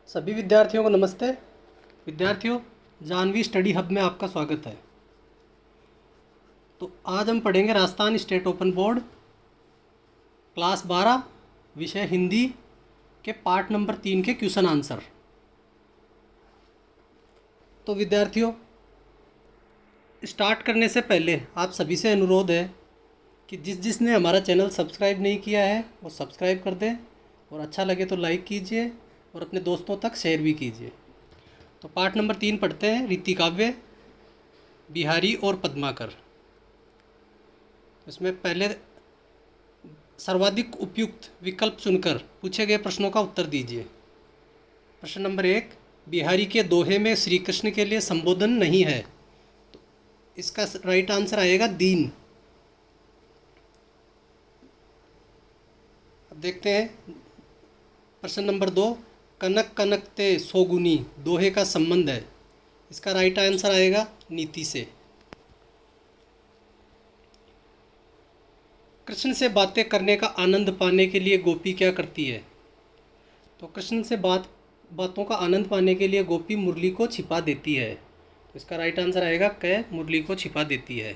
सभी विद्यार्थियों को नमस्ते। विद्यार्थियों, जानवी स्टडी हब में आपका स्वागत है। तो आज हम पढ़ेंगे Rajasthan state open board class 12 विषय हिंदी के पार्ट नंबर 3 के क्वेश्चन आंसर। तो विद्यार्थियों, स्टार्ट करने से पहले आप सभी से अनुरोध है कि जिसने हमारा चैनल सब्सक्राइब नहीं किया है वो सब्सक्राइब कर दें और अच्छा लगे तो लाइक कीजिए और अपने दोस्तों तक शेयर भी कीजिए। तो पार्ट नंबर 3 पढ़ते हैं। रीति काव्य, बिहारी और पद्माकर। इसमें पहले सर्वाधिक उपयुक्त विकल्प चुनकर पूछे गए प्रश्नों का उत्तर दीजिए। प्रश्न नंबर 1, बिहारी के दोहे में श्री कृष्ण के लिए संबोधन नहीं है, तो इसका राइट आंसर आएगा दीन। अब देखते हैं प्रश्न नंबर 2, कनक कनकते सोगुनी दोहे का संबंध है, इसका राइट आंसर आएगा नीति से। कृष्ण से बातें करने का आनंद पाने के लिए गोपी क्या करती है? तो कृष्ण से बातों का आनंद पाने के लिए गोपी मुरली को छिपा देती है, तो इसका राइट आंसर आएगा क, मुरली को छिपा देती है।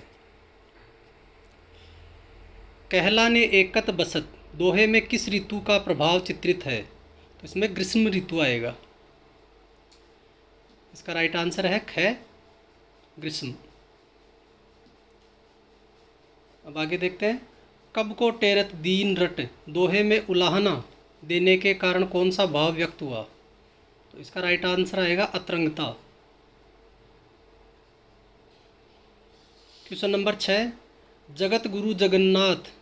कहला ने एकत बसत दोहे में किस ऋतु का प्रभाव चित्रित है? तो इसमें ग्रीष्म ऋतु आएगा, इसका राइट आंसर है ख, ग्रीष्म। अब आगे देखते हैं। कब को टेरत दीन रट दोहे में उलाहना देने के कारण कौन सा भाव व्यक्त हुआ? तो इसका राइट आंसर आएगा अतरंगता। क्वेश्चन नंबर 6, जगत गुरु जगन्नाथ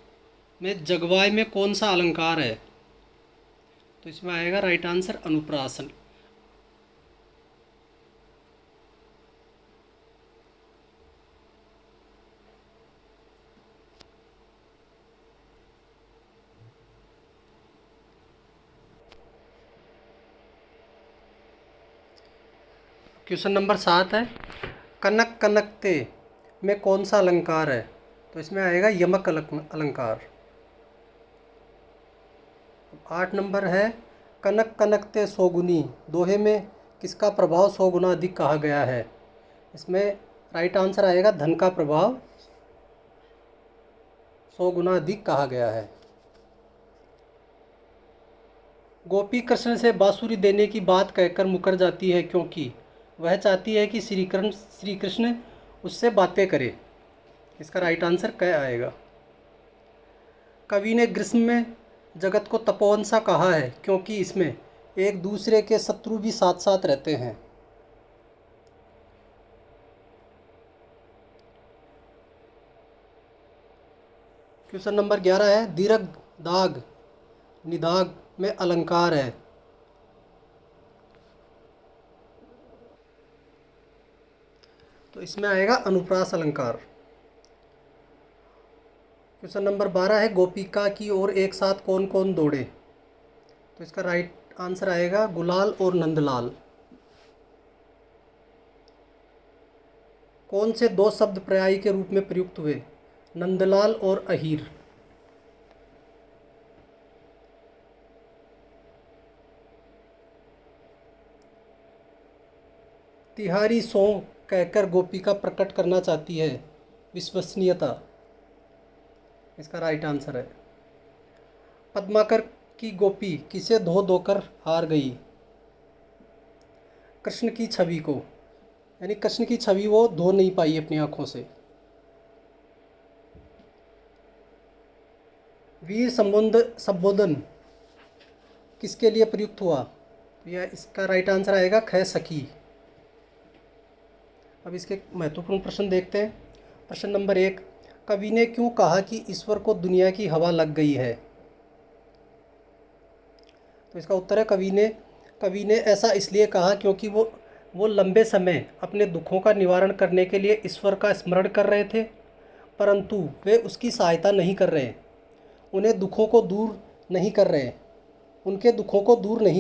में जगवाय में कौन सा अलंकार है? तो इसमें आएगा राइट आंसर अनुप्रासन। क्वेश्चन नंबर 7 है, कनक कनकते में कौन सा अलंकार है? तो इसमें आएगा यमक अलंकार। 8 नंबर है, कनक कनकते सोगुनी दोहे में किसका प्रभाव 100 गुना अधिक कहा गया है? इसमें राइट आंसर आएगा धन का प्रभाव 100 गुना अधिक कहा गया है। गोपी कृष्ण से बांसुरी देने की बात कहकर मुकर जाती है क्योंकि वह चाहती है कि श्री कृष्ण उससे बातें करे, इसका राइट आंसर क आएगा। कवि ने ग्रीष्म में जगत को तपोवन सा कहा है क्योंकि इसमें एक दूसरे के शत्रु भी साथ साथ रहते हैं। क्वेश्चन नंबर 11 है, दीर्घ दाग निदाग में अलंकार है, तो इसमें आएगा अनुप्रास अलंकार। क्वेश्चन नंबर 12 है, गोपिका की ओर एक साथ कौन कौन दौड़े? तो इसका राइट आंसर आएगा गुलाल और नंदलाल। कौन से दो शब्द पर्यायी के रूप में प्रयुक्त हुए? नंदलाल और अहीर। तिहारी सौ कहकर गोपिका प्रकट करना चाहती है विश्वसनीयता, इसका राइट आंसर है। पद्माकर की गोपी किसे धो धोकर हार गई? कृष्ण की छवि को, यानी कृष्ण की छवि वो धो नहीं पाई अपनी आंखों से। वीर संबोधन किसके लिए प्रयुक्त हुआ? तो यह इसका राइट आंसर आएगा ख, सखी। अब इसके महत्वपूर्ण प्रश्न देखते हैं। प्रश्न नंबर 1, कवि ने क्यों कहा कि ईश्वर को दुनिया की हवा लग गई है? तो इसका उत्तर है कवि ने ऐसा इसलिए कहा क्योंकि वो लंबे समय अपने दुखों का निवारण करने के लिए ईश्वर का स्मरण कर रहे थे, परंतु वे उसकी सहायता नहीं कर रहे, उनके दुखों को दूर नहीं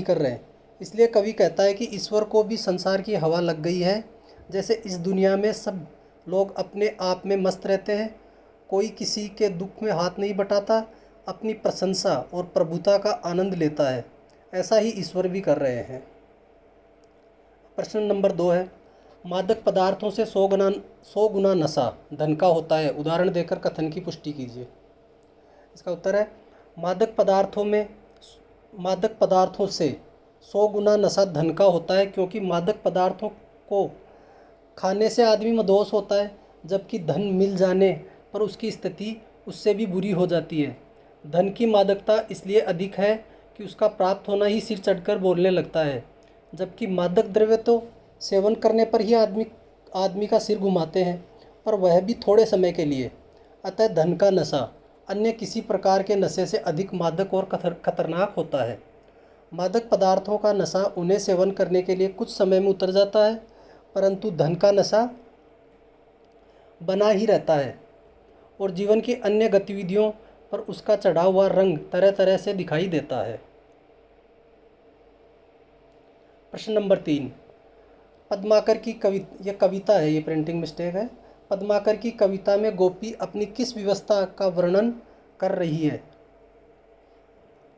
कर रहे। इसलिए कवि कहता है कि ईश्वर को भी संसार की हवा लग गई है। जैसे इस दुनिया में सब लोग अपने आप में मस्त रहते हैं, कोई किसी के दुख में हाथ नहीं बटाता, अपनी प्रशंसा और प्रभुता का आनंद लेता है, ऐसा ही ईश्वर भी कर रहे हैं। प्रश्न नंबर 2 है, मादक पदार्थों से 100 गुना नशा धन का होता है, उदाहरण देकर कथन की पुष्टि कीजिए। इसका उत्तर है, मादक पदार्थों से 100 गुना नशा धन का होता है, क्योंकि मादक पदार्थों को खाने से आदमी मदहोश होता है, जबकि धन मिल जाने पर उसकी स्थिति उससे भी बुरी हो जाती है। धन की मादकता इसलिए अधिक है कि उसका प्राप्त होना ही सिर चढ़कर बोलने लगता है, जबकि मादक द्रव्य तो सेवन करने पर ही आदमी का सिर घुमाते हैं, पर वह भी थोड़े समय के लिए। अतः धन का नशा अन्य किसी प्रकार के नशे से अधिक मादक और खतरनाक होता है। मादक पदार्थों का नशा उन्हें सेवन करने के लिए कुछ समय में उतर जाता है, परंतु धन का नशा बना ही रहता है और जीवन की अन्य गतिविधियों पर उसका चढ़ा हुआ रंग तरह तरह से दिखाई देता है। प्रश्न नंबर 3, पद्माकर की ये कविता है, ये प्रिंटिंग मिस्टेक है। पद्माकर की कविता में गोपी अपनी किस व्यवस्था का वर्णन कर रही है?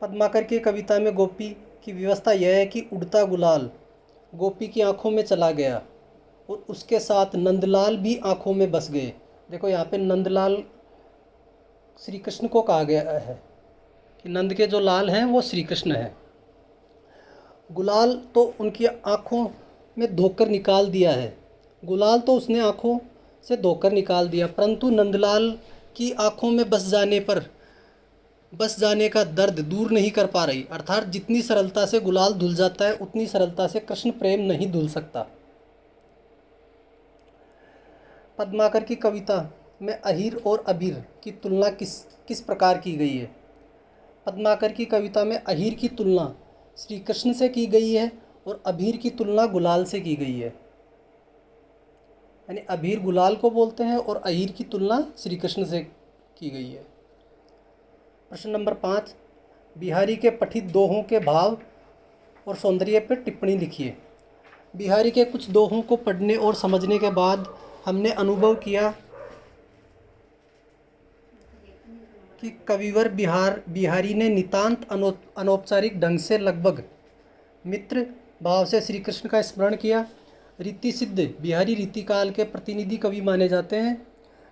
पद्माकर की कविता में गोपी की व्यवस्था यह है कि उड़ता गुलाल गोपी की आंखों में चला गया और उसके साथ नंदलाल भी आंखों में बस गए। देखो यहाँ पे नंदलाल श्री कृष्ण को कहा गया है कि नंद के जो लाल हैं वो श्री कृष्ण हैं। गुलाल तो उनकी आंखों में धोकर निकाल दिया है, गुलाल तो उसने आंखों से धोकर निकाल दिया, परंतु नंदलाल की आंखों में बस जाने का दर्द दूर नहीं कर पा रही। अर्थात जितनी सरलता से गुलाल धुल जाता है, उतनी सरलता से कृष्ण प्रेम नहीं धुल सकता। पद्माकर की कविता में अहीर और अबीर की तुलना किस प्रकार की गई है? पद्माकर की कविता में अहीर की तुलना श्री कृष्ण से की गई है और अबीर की तुलना गुलाल से की गई है। यानी अबीर गुलाल को बोलते हैं और अहीर की तुलना श्री कृष्ण से की गई है। प्रश्न नंबर 5, बिहारी के पठित दोहों के भाव और सौंदर्य पर टिप्पणी लिखिए। बिहारी के कुछ दोहों को पढ़ने और समझने के बाद हमने अनुभव किया कि कविवर बिहारी ने नितांत अनौपचारिक ढंग से लगभग मित्र भाव से श्री कृष्ण का स्मरण किया। रीति सिद्ध बिहारी रीतिकाल के प्रतिनिधि कवि माने जाते हैं।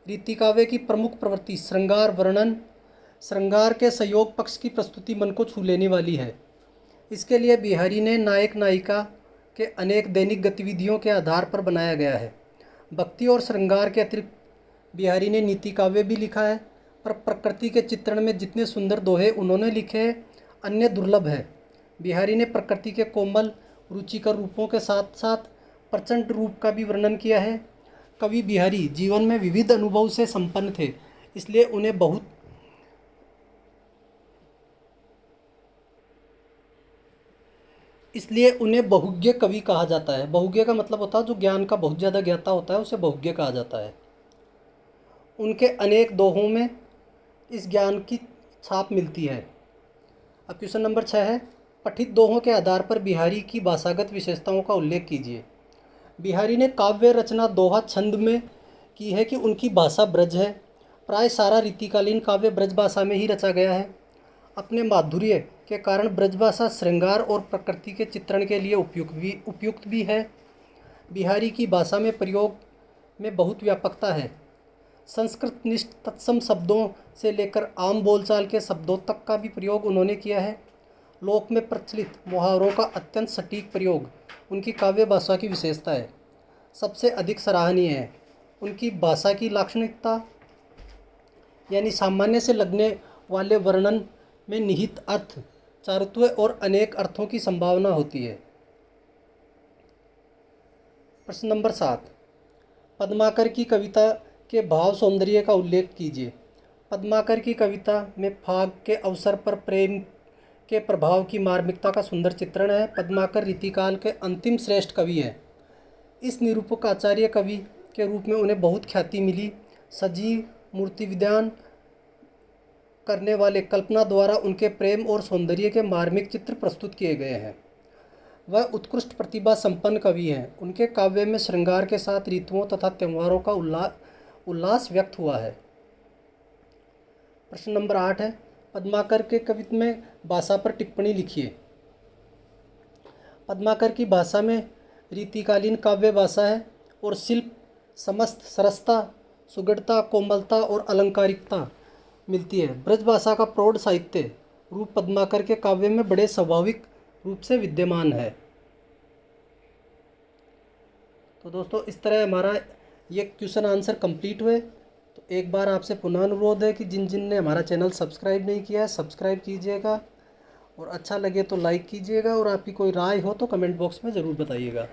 रीति काव्य की प्रमुख प्रवृत्ति श्रृंगार वर्णन, श्रृंगार के संयोग पक्ष की प्रस्तुति मन को छू लेने वाली है। इसके लिए बिहारी ने नायक नायिका के अनेक दैनिक गतिविधियों के आधार पर बनाया गया है। भक्ति और श्रृंगार के अतिरिक्त बिहारी ने नीति काव्य भी लिखा है, पर प्रकृति के चित्रण में जितने सुंदर दोहे उन्होंने लिखे हैं, अन्य दुर्लभ है। बिहारी ने प्रकृति के कोमल रुचिकर रूपों के साथ साथ प्रचंड रूप का भी वर्णन किया है। कवि बिहारी जीवन में विविध अनुभव से संपन्न थे, इसलिए उन्हें बहुज्ञ कवि कहा जाता है। बहुज्ञ का मतलब होता है जो ज्ञान का बहुत ज़्यादा ज्ञाता होता है, उसे बहुज्ञ कहा जाता है। उनके अनेक दोहों में इस ज्ञान की छाप मिलती है। अब क्वेश्चन नंबर 6 है, पठित दोहों के आधार पर बिहारी की भाषागत विशेषताओं का उल्लेख कीजिए। बिहारी ने काव्य रचना दोहा छंद में की है कि उनकी भाषा ब्रज है। प्राय सारा रीतिकालीन काव्य ब्रज भाषा में ही रचा गया है। अपने माधुर्य के कारण ब्रजभाषा श्रृंगार और प्रकृति के चित्रण के लिए उपयुक्त भी है। बिहारी की भाषा में प्रयोग में बहुत व्यापकता है। संस्कृत निष्ठ तत्सम शब्दों से लेकर आम बोलचाल के शब्दों तक का भी प्रयोग उन्होंने किया है। लोक में प्रचलित मुहावरों का अत्यंत सटीक प्रयोग उनकी काव्य भाषा की विशेषता है। सबसे अधिक सराहनीय है उनकी भाषा की लाक्षणिकता, यानी सामान्य से लगने वाले वर्णन में निहित अर्थ, चारुत्व और अनेक अर्थों की संभावना होती है। प्रश्न नंबर 7, पद्माकर की कविता के भाव सौंदर्य का उल्लेख कीजिए। पद्माकर की कविता में फाग के अवसर पर प्रेम के प्रभाव की मार्मिकता का सुंदर चित्रण है। पद्माकर रीतिकाल के अंतिम श्रेष्ठ कवि हैं। इस निरूपक आचार्य कवि के रूप में उन्हें बहुत ख्याति मिली। सजीव मूर्ति विधान करने वाले कल्पना द्वारा उनके प्रेम और सौंदर्य के मार्मिक चित्र प्रस्तुत किए गए हैं। वह उत्कृष्ट प्रतिभा संपन्न कवि हैं। उनके काव्य में श्रृंगार के साथ ऋतुओं तथा त्योहारों का उल्लास व्यक्त हुआ है। प्रश्न नंबर 8 है, पद्माकर के कवित्व में भाषा पर टिप्पणी लिखिए। पद्माकर की भाषा में रीतिकालीन काव्य भाषा है और शिल्प समस्त सरसता, सुगढ़ता, कोमलता और अलंकारिकता मिलती है। ब्रज भाषा का प्रौढ़ साहित्य रूप पद्माकर के काव्य में बड़े स्वाभाविक रूप से विद्यमान है। तो दोस्तों इस तरह हमारा ये क्वेश्चन आंसर कंप्लीट हुए। तो एक बार आपसे पुनः अनुरोध है कि जिन जिन ने हमारा चैनल सब्सक्राइब नहीं किया है सब्सक्राइब कीजिएगा, और अच्छा लगे तो लाइक कीजिएगा, और आपकी कोई राय हो तो कमेंट बॉक्स में ज़रूर बताइएगा।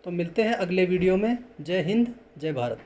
तो मिलते हैं अगले वीडियो में। जय हिंद, जय भारत।